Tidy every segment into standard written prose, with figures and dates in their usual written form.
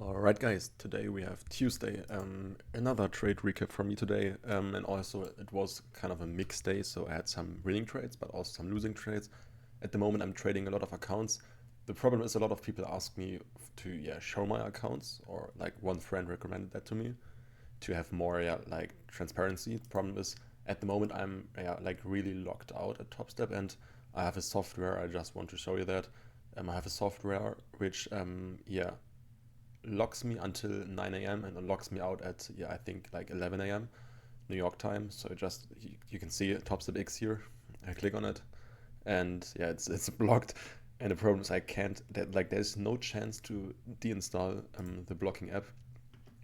Alright guys, today we have Tuesday, another trade recap for me today, and also it was kind of a mixed day, so I had some winning trades but also some losing trades. At the moment I'm trading a lot of accounts. The problem is a lot of people ask me to show my accounts, or like one friend recommended that to me to have more like transparency. The problem is at the moment I'm like really locked out at Top Step, and I have a software. I just want to show you that. I have a software which locks me until 9 a.m. and then locks me out at I think like 11 a.m. New York time. So you can see Top Step X here. I click on it and it's blocked. And the problem is I can't that like there's no chance to deinstall the blocking app.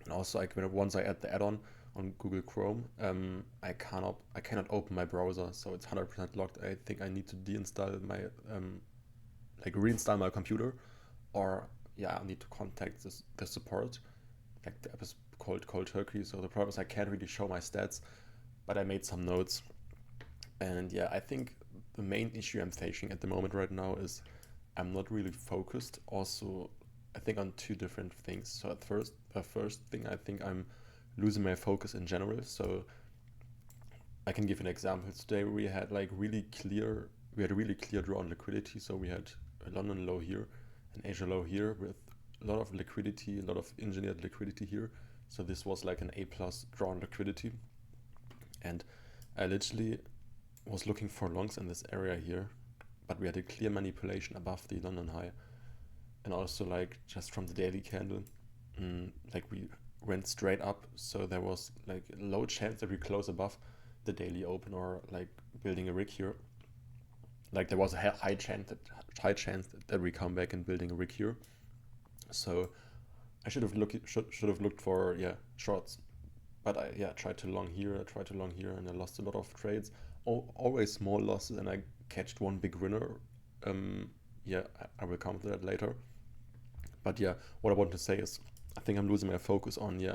And also like once I add the add-on on Google Chrome, I cannot open my browser, so it's 100% locked. I think I need to deinstall my like reinstall my computer, or I need to contact the support. Like the app is called Cold Turkey. So the problem is I can't really show my stats, but I made some notes. And I think the main issue I'm facing at the moment right now is I'm not really focused. Also, I think on two different things. So the first thing, I think I'm losing my focus in general. So I can give an example. Today we had a really clear draw on liquidity. So we had a London low here, an Asia low here with a lot of liquidity, a lot of engineered liquidity here. So this was like an A plus draw on liquidity. And I literally was looking for longs in this area here, but we had a clear manipulation above the London high. And also like just from the daily candle, like we went straight up. So there was like a low chance that we close above the daily open, or like building a rig here. Like there was a high chance that we come back and building a rig here. So I should have looked for shorts, but I tried to long here, and I lost a lot of trades. Always small losses, and I catched one big winner. I will come to that later. But what I want to say is I think I'm losing my focus on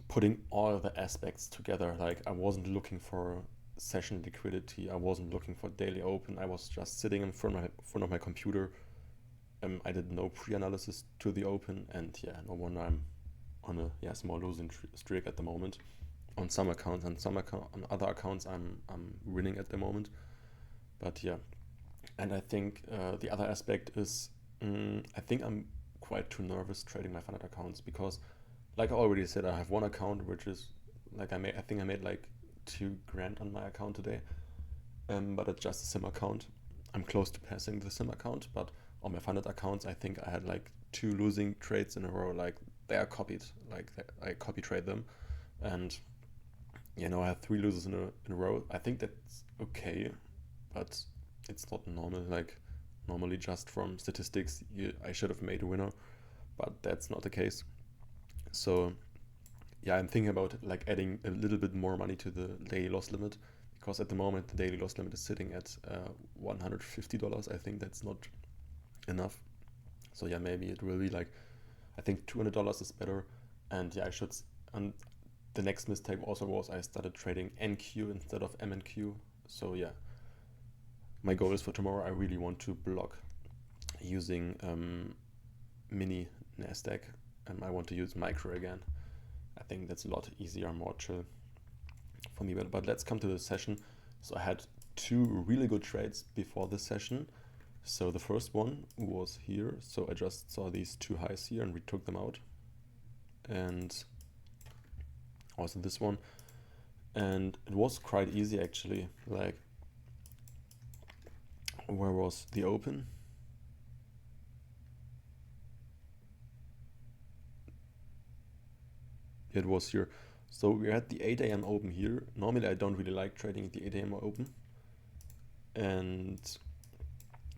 putting all the aspects together. Like I wasn't looking for session liquidity, I wasn't looking for daily open. I was just sitting in front of my computer. I did no pre-analysis to the open, and no wonder I'm on a small losing streak at the moment on some accounts, and on other accounts I'm winning at the moment. But and I think the other aspect is I think I'm quite too nervous trading my funded accounts, because like I already said, I have one account which is like I think I made like 2 grand on my account today, but it's just a sim account. I'm close to passing the sim account, but on my funded accounts, I think I had like 2 losing trades in a row. Like they are copied, like I copy trade them, and I have 3 losers in a row. I think that's okay, but it's not normal. Like normally, just from statistics, I should have made a winner, but that's not the case. So I'm thinking about like adding a little bit more money to the daily loss limit, because at the moment the daily loss limit is sitting at $150. I think that's not enough. So maybe it will be like, I think $200 is better. And I should. And the next mistake also was I started trading NQ instead of MNQ. So my goal is for tomorrow. I really want to block using mini Nasdaq. I want to use micro again. I think that's a lot easier, more chill for me. But let's come to the session. So I had 2 really good trades before this session. So the first one was here. So I just saw these 2 highs here and we took them out. And also this one. And it was quite easy actually. Like, where was the open? It was here. So we had the 8 a.m. open here. Normally I don't really like trading at the 8 a.m. open. And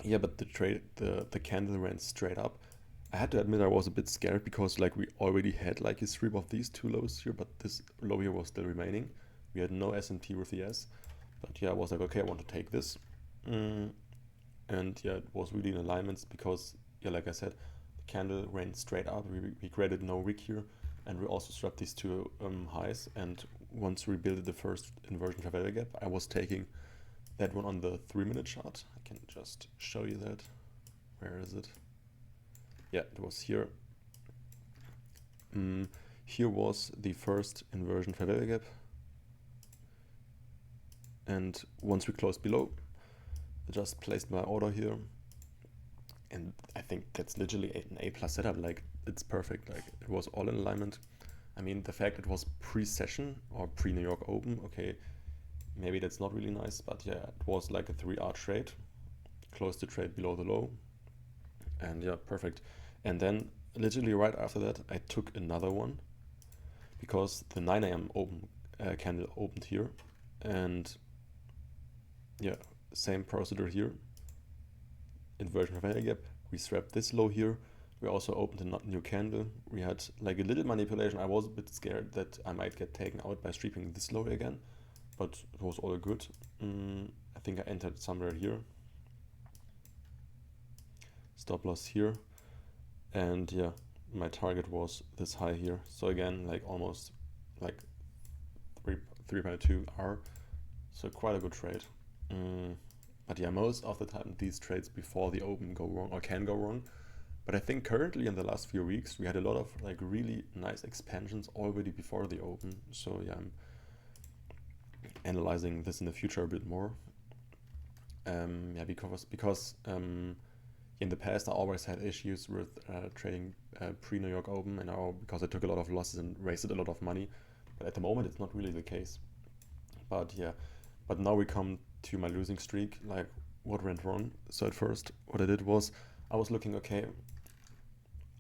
but the candle ran straight up. I had to admit I was a bit scared, because like we already had like a sweep of these 2 lows here, but this low here was still remaining. We had no S&P with the S, but I was like, okay, I want to take this. And it was really in alignments, because like I said, the candle ran straight up. We created no wick here, and we also swapped these 2 highs. And once we built the first inversion fair gap, I was taking that one on the 3-minute chart. I can just show you that. Where is it? Yeah, it was here. Here was the first inversion fair value gap. And once we closed below, I just placed my order here. And I think that's literally an A+ setup. Like, it's perfect. Like, it was all in alignment. I mean, the fact it was pre-session or pre-New York Open, okay, maybe that's not really nice, but yeah, it was like a 3R trade. Closed the trade below the low. And yeah, perfect. And then literally right after that, I took another one because the 9 a.m. candle opened here. And yeah, same procedure here. Inversion of value gap. We swapped this low here. We also opened a new candle. We had like a little manipulation. I was a bit scared that I might get taken out by sweeping this low again, but it was all good. I think I entered somewhere here. Stop loss here. And yeah, my target was this high here. So again, like almost like 3.2 R. So quite a good trade. But yeah, most of the time these trades before the open go wrong or can go wrong. But I think currently in the last few weeks, we had a lot of like really nice expansions already before the open. So yeah, I'm analyzing this in the future a bit more. Yeah, because in the past I always had issues with trading pre-New York Open, and now because I took a lot of losses and wasted a lot of money. But at the moment, it's not really the case. But yeah, but now we come to my losing streak, like what went wrong. So at first, what I did was I was looking, okay,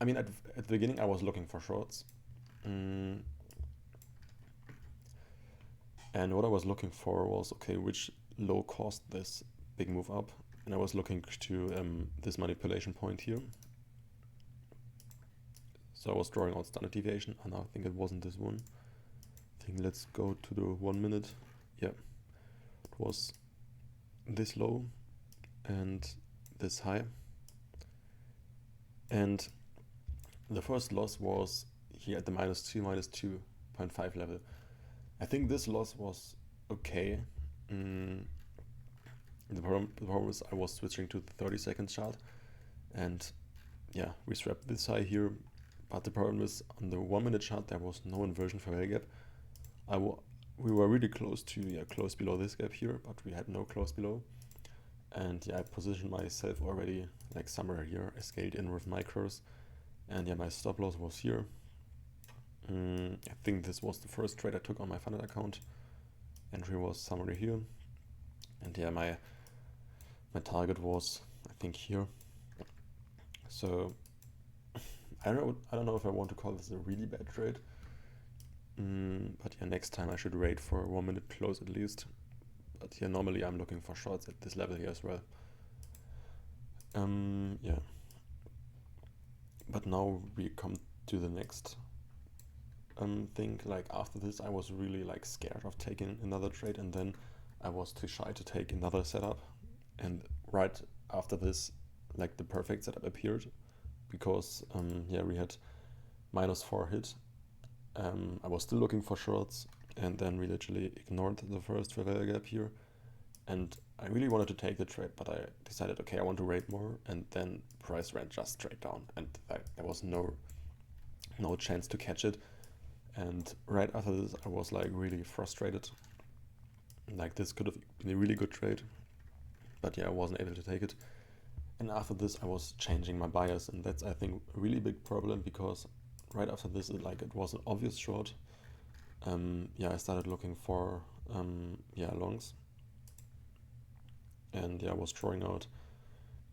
I mean, at the beginning, I was looking for shorts. And what I was looking for was, okay, which low caused this big move up? And I was looking to this manipulation point here. So I was drawing out standard deviation. And I think it wasn't this one. I think let's go to the 1 minute. Yeah, it was this low and this high. And the first loss was here at the -2.5 level. I think this loss was okay. The problem is I was switching to the 30-second chart, and yeah, we swapped this high here, but the problem is on the 1 minute chart there was no inversion for value gap. We were really close to close below this gap here, but we had no close below. And yeah, I positioned myself already like somewhere here. I scaled in with micros, and yeah, my stop loss was here. I think this was the first trade I took on my funded account. Entry was somewhere here, and yeah, my target was I think here. So I don't know if I want to call this a really bad trade. But yeah, next time I should wait for a 1 minute close at least. But yeah, normally I'm looking for shorts at this level here as well. Yeah. But now we come to the next thing. Like after this, I was really like scared of taking another trade, and then I was too shy to take another setup. And right after this, like the perfect setup appeared, because yeah, we had -4 hit. I was still looking for shorts, and then we literally ignored the first fair value gap here. And I really wanted to take the trade, but I decided, okay, I want to wait more, and then price ran just straight down, and there was no chance to catch it. And right after this, I was like really frustrated. Like this could have been a really good trade, but yeah, I wasn't able to take it. And after this, I was changing my bias, and that's I think a really big problem, because right after this, it was an obvious short. Yeah, I started looking for longs, and yeah, I was drawing out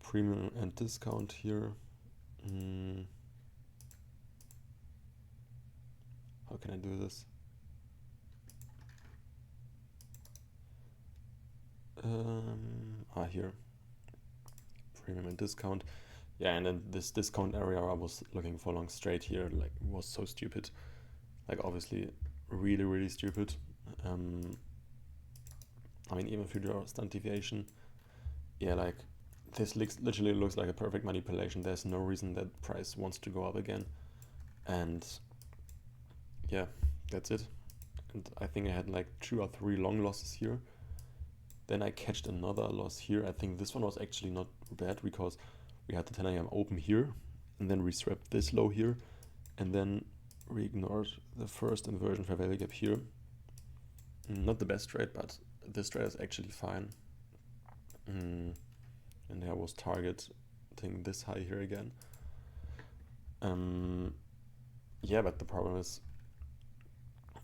premium and discount here. How can I do this? Here, premium and discount. Yeah, and then this discount area, I was looking for long straight here. Like, it was so stupid. Like, obviously, really, really stupid. I mean, even if you draw standard deviation, yeah, like this literally looks like a perfect manipulation. There's no reason that price wants to go up again. And yeah, that's it. And I think I had like 2 or 3 long losses here. Then I catched another loss here. I think this one was actually not bad, because we had the 10 a.m. open here, and then we swapped this low here, and then we ignored the first inversion fair value gap here. Not the best trade, but this trade is actually fine. And I was targeting this high here again. Yeah, but the problem is,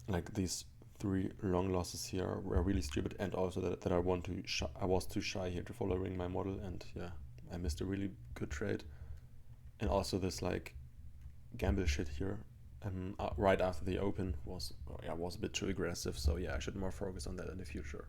like, these 3 long losses here were really stupid, and also that I was too shy here to following my model, and yeah, I missed a really good trade. And also this like gamble shit here right after the open was a bit too aggressive, so yeah, I should more focus on that in the future.